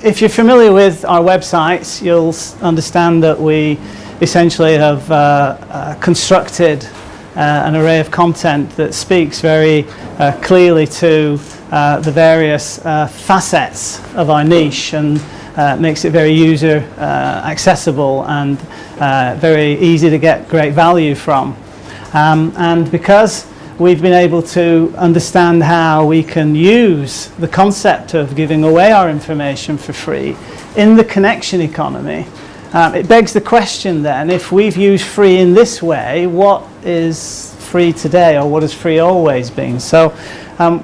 if you're familiar with our websites, you'll understand that we essentially have constructed an array of content that speaks very clearly to the various facets of our niche, and makes it very user accessible and very easy to get great value from. And because we've been able to understand how we can use the concept of giving away our information for free in the connection economy, it begs the question then, if we've used free in this way, what is free today, or what has free always been? So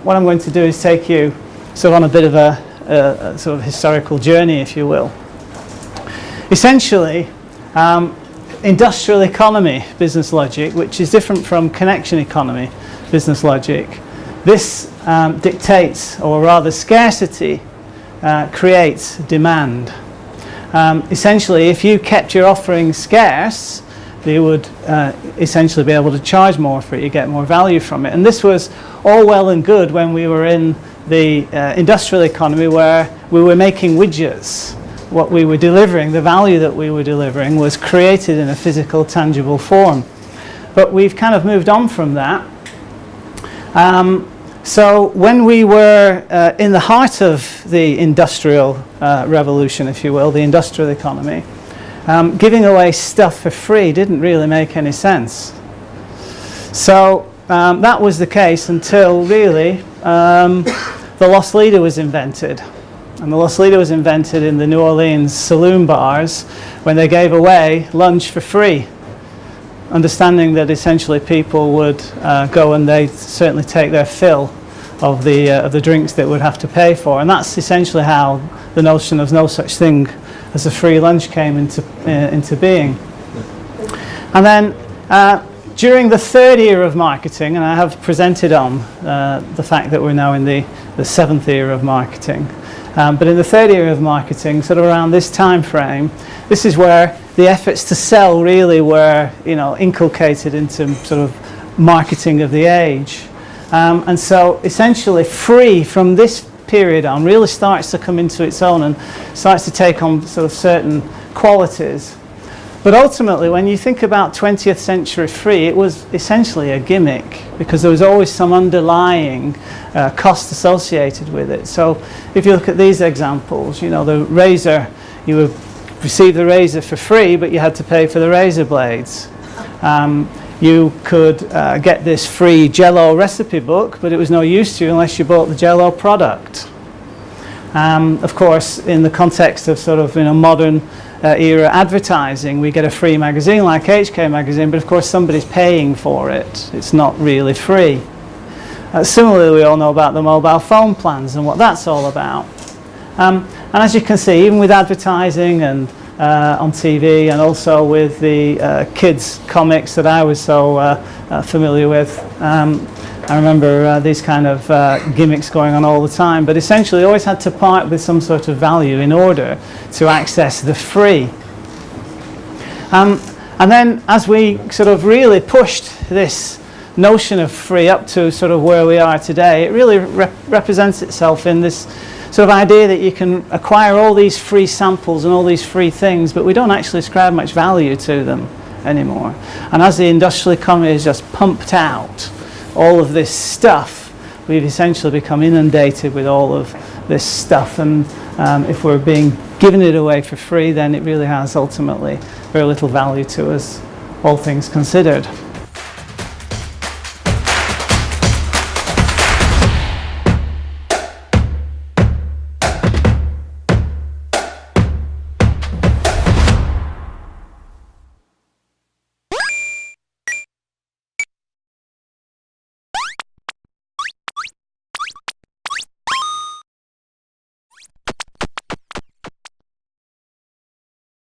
what I'm going to do is take you sort of on a bit of a sort of historical journey, if you will. Essentially, industrial economy business logic, which is different from connection economy business logic, this dictates, or rather scarcity creates demand. Essentially, if you kept your offering scarce, you would essentially be able to charge more for it, you get more value from it. And this was all well and good when we were in the industrial economy, where we were making widgets. What we were delivering, the value that we were delivering, was created in a physical, tangible form. But we've kind of moved on from that. So when we were in the heart of the industrial revolution, if you will, the industrial economy, giving away stuff for free didn't really make any sense. So that was the case until really the loss leader was invented. And the loss leader was invented in the New Orleans saloon bars, when they gave away lunch for free, understanding that essentially people would go and they'd certainly take their fill of the drinks that would have to pay for. And that's essentially how the notion of no such thing as a free lunch came into being. And then during the third era of marketing, and I have presented on the fact that we're now in the seventh era of marketing, but in the third era of marketing, sort of around this time frame, this is where the efforts to sell really were, inculcated into sort of marketing of the age. And so essentially free from this period on really starts to come into its own and starts to take on sort of certain qualities. But ultimately, when you think about 20th century free, it was essentially a gimmick, because there was always some underlying cost associated with it. So if you look at these examples, the razor, you would receive the razor for free, but you had to pay for the razor blades. You could get this free Jell-O recipe book, but it was no use to you unless you bought the Jell-O product. Of course, in the context of sort of modern era advertising, we get a free magazine like HK magazine, but of course somebody's paying for it. It's not really free. Similarly, we all know about the mobile phone plans and what that's all about. And as you can see, even with advertising and on TV, and also with the kids comics that I was so familiar with, I remember these kind of gimmicks going on all the time, but essentially always had to part with some sort of value in order to access the free. And then as we sort of really pushed this notion of free up to sort of where we are today, it really represents itself in this sort of idea that you can acquire all these free samples and all these free things, but we don't actually ascribe much value to them anymore. And as the industrial economy has just pumped out all of this stuff, we've essentially become inundated with all of this stuff, and if we're being given it away for free, then it really has ultimately very little value to us, all things considered.